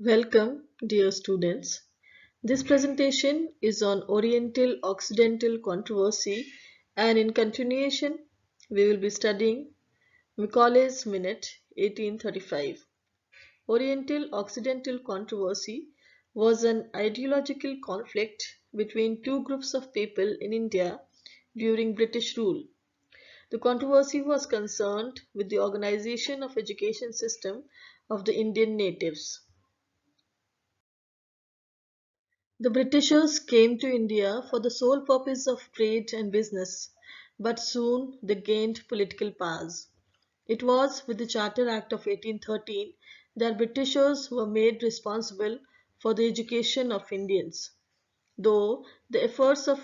Welcome, dear students. This presentation is on Oriental-Occidental controversy, and in continuation, we will be studying Macaulay's Minute 1835. Oriental-Occidental controversy was an ideological conflict between two groups of people in India during British rule. The controversy was concerned with the organization of education system of the Indian natives. The Britishers came to India for the sole purpose of trade and business, but soon they gained political powers. It was with the Charter Act of 1813 that Britishers were made responsible for the education of Indians. Though the efforts of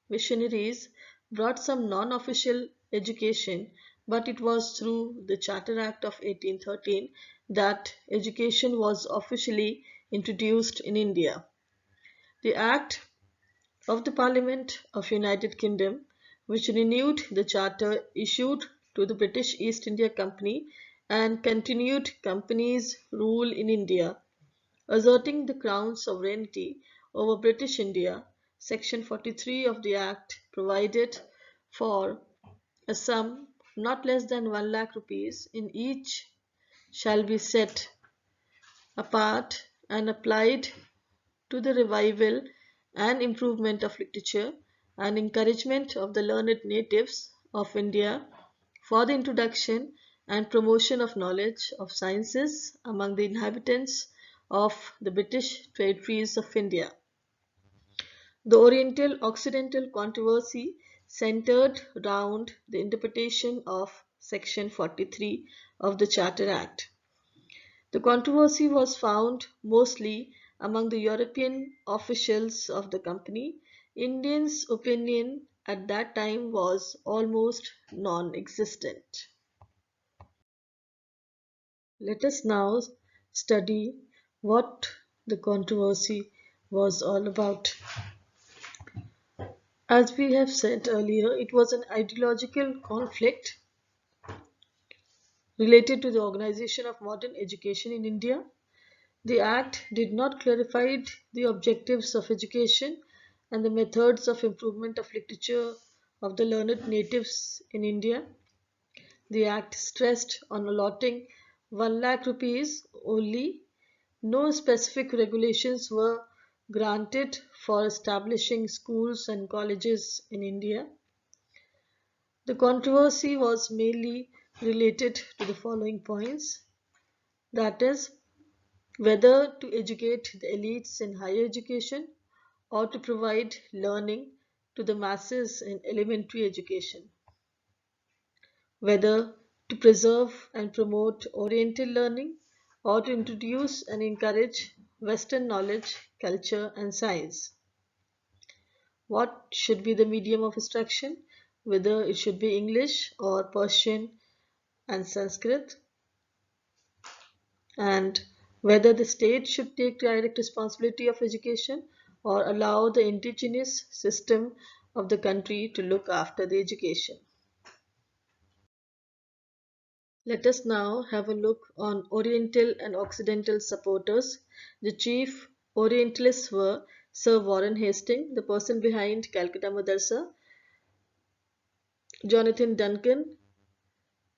missionaries brought some non-official education, but it was through the Charter Act of 1813 that education was officially introduced in India. The Act of the Parliament of United Kingdom, which renewed the charter issued to the British East India Company and continued company's rule in India, asserting the Crown's sovereignty over British India. Section 43 of the Act provided for a sum not less than 1 lakh rupees in each shall be set apart and applied to the revival and improvement of literature and encouragement of the learned natives of India for the introduction and promotion of knowledge of sciences among the inhabitants of the British territories of India. The Oriental-Occidental controversy centered round the interpretation of Section 43 of the Charter Act. The controversy was found mostly among the European officials of the company. Indians' opinion at that time was almost non-existent. Let us now study what the controversy was all about. As we have said earlier, it was an ideological conflict related to the organization of modern education in India. The Act did not clarify the objectives of education and the methods of improvement of literature of the learned natives in India. The Act stressed on allotting 1 lakh rupees only. No specific regulations were granted for establishing schools and colleges in India. The controversy was mainly related to the following points, that is, whether to educate the elites in higher education or to provide learning to the masses in elementary education, whether to preserve and promote Oriental learning or to introduce and encourage Western knowledge, culture, and science. What should be the medium of instruction, whether it should be English or Persian and Sanskrit, and whether the state should take direct responsibility of education or allow the indigenous system of the country to look after the education. Let us now have a look on Oriental and Occidental supporters. The chief Orientalists were Sir Warren Hastings, the person behind Calcutta Madrasa, Jonathan Duncan,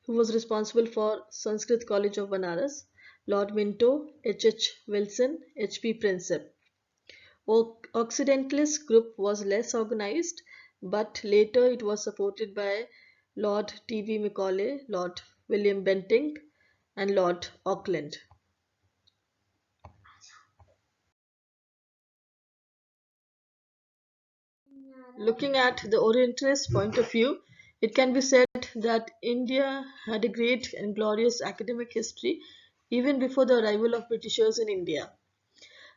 who was responsible for Sanskrit College of Banaras, Lord Minto, H. Wilson, H.P. Prinsep. Occidentalist group was less organized, but later it was supported by Lord T.V. Macaulay, Lord William Bentinck, and Lord Auckland. Looking at the Orientalist point of view, it can be said that India had a great and glorious academic history even before the arrival of Britishers in India.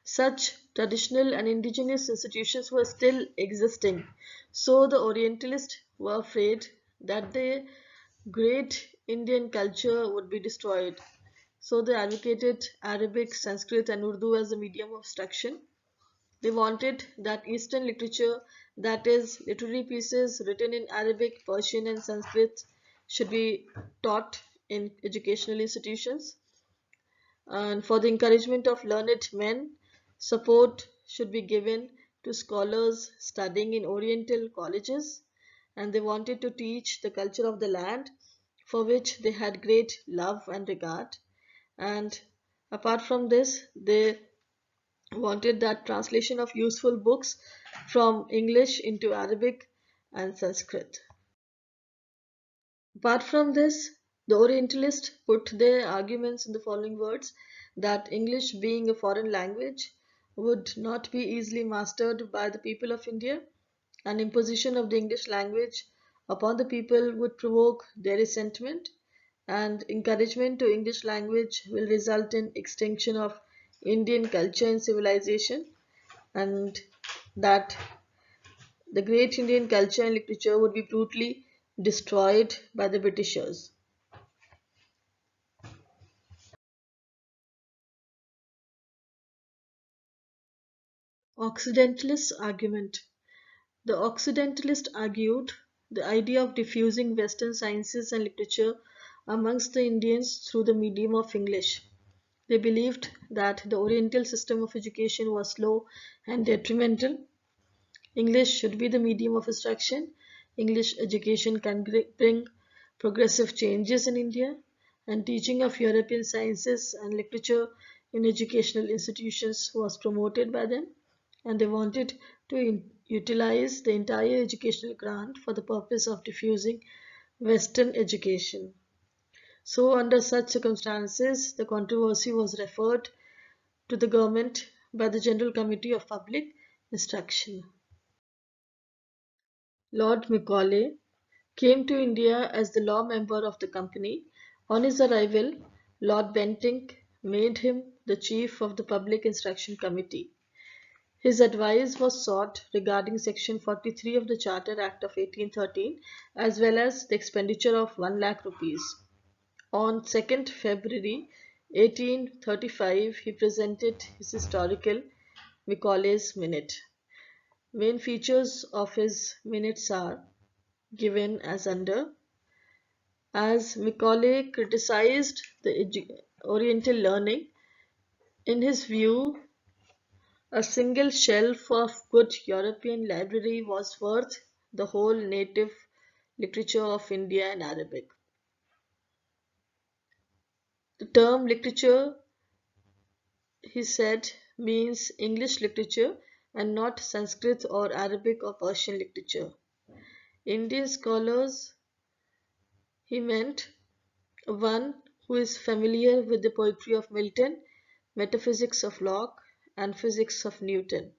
Such traditional and indigenous institutions were still existing, so the Orientalists were afraid that the great Indian culture would be destroyed. So they advocated Arabic, Sanskrit, and Urdu as a medium of instruction. They wanted that Eastern literature, that is, literary pieces written in Arabic, Persian, and Sanskrit, should be taught in educational institutions. And for the encouragement of learned men, support should be given to scholars studying in Oriental colleges, and they wanted to teach the culture of the land for which they had great love and regard. And apart from this, they wanted that translation of useful books from English into Arabic and Sanskrit. Apart from this, the Orientalists put their arguments in the following words: that English, being a foreign language, would not be easily mastered by the people of India, and imposition of the English language upon the people would provoke their resentment, and encouragement to English language will result in extinction of Indian culture and civilization, and that the great Indian culture and literature would be brutally destroyed by the Britishers. Occidentalist argument. The Occidentalists argued the idea of diffusing Western sciences and literature amongst the Indians through the medium of English. They believed that the Oriental system of education was slow and detrimental. English should be the medium of instruction. English education can bring progressive changes in India, and teaching of European sciences and literature in educational institutions was promoted by them, and they wanted to utilize the entire educational grant for the purpose of diffusing Western education. So, under such circumstances, the controversy was referred to the government by the General Committee of Public Instruction. Lord Macaulay came to India as the law member of the company. On his arrival, Lord Bentinck made him the chief of the Public Instruction Committee. His advice was sought regarding Section 43 of the Charter Act of 1813, as well as the expenditure of 1 lakh rupees. On 2nd February 1835, he presented his historical Macaulay's Minute. Main features of his minutes are given as under. As Macaulay criticized the Oriental learning, in his view, a single shelf of good European library was worth the whole native literature of India and Arabic. The term literature, he said, means English literature and not Sanskrit or Arabic or Persian literature. Indian scholars, he meant one who is familiar with the poetry of Milton, metaphysics of Locke, and physics of Newton.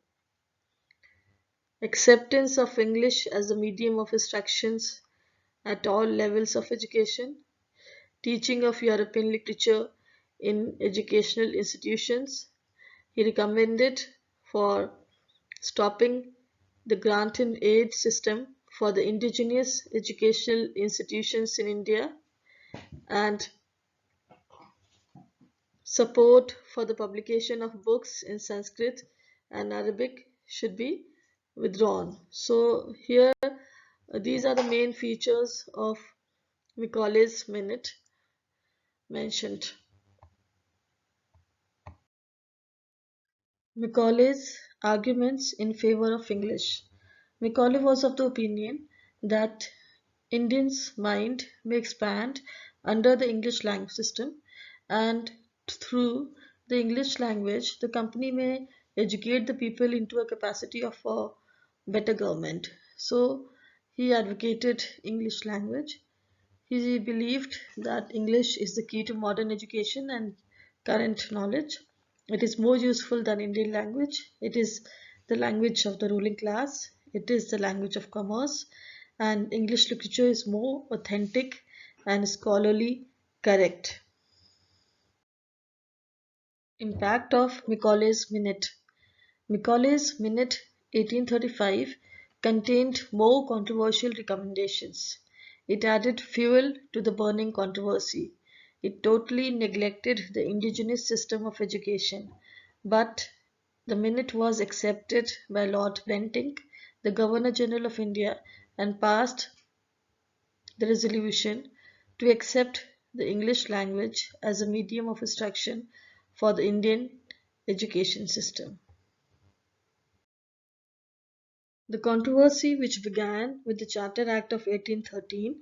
Acceptance of English as a medium of instructions at all levels of education, teaching of European literature in educational institutions. He recommended for stopping the grant and aid system for the indigenous educational institutions in India, and support for the publication of books in Sanskrit and Arabic should be withdrawn. So here these are the main features of Macaulay's Minute mentioned. Macaulay's arguments in favor of English. Macaulay was of the opinion that Indians' mind may expand under the English language system, and through the English language the company may educate the people into a capacity of a better government. So he advocated English language. He believed that English is the key to modern education and current knowledge. It is more useful than Indian language. It is the language of the ruling class. It is the language of commerce. And English literature is more authentic and scholarly correct. Impact of Macaulay's Minute. Macaulay's Minute 1835 contained more controversial recommendations. It added fuel to the burning controversy. It totally neglected the indigenous system of education. But the Minute was accepted by Lord Bentinck, the Governor General of India, and passed the resolution to accept the English language as a medium of instruction for the Indian education system. The controversy, which began with the Charter Act of 1813,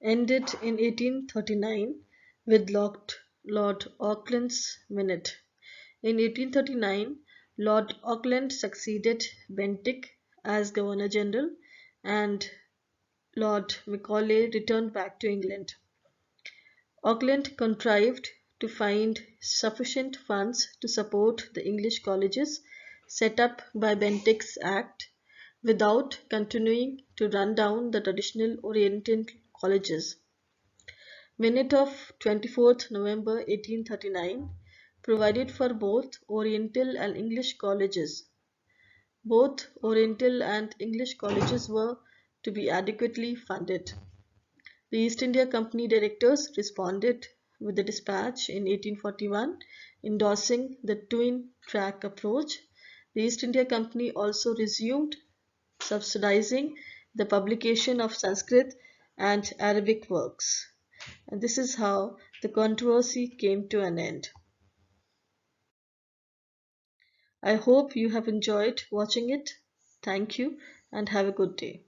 ended in 1839 with Lord Auckland's Minute. In 1839, Lord Auckland succeeded Bentinck as Governor General, and Lord Macaulay returned back to England. Auckland contrived to find sufficient funds to support the English colleges set up by Bentinck's Act without continuing to run down the traditional Oriental colleges. Minute of 24th November 1839 provided for both Oriental and English colleges. Both Oriental and English colleges were to be adequately funded. The East India Company directors responded with a dispatch in 1841 endorsing the twin-track approach. The East India Company also resumed subsidizing the publication of Sanskrit and Arabic works. And this is how the controversy came to an end. I hope you have enjoyed watching it. Thank you and have a good day.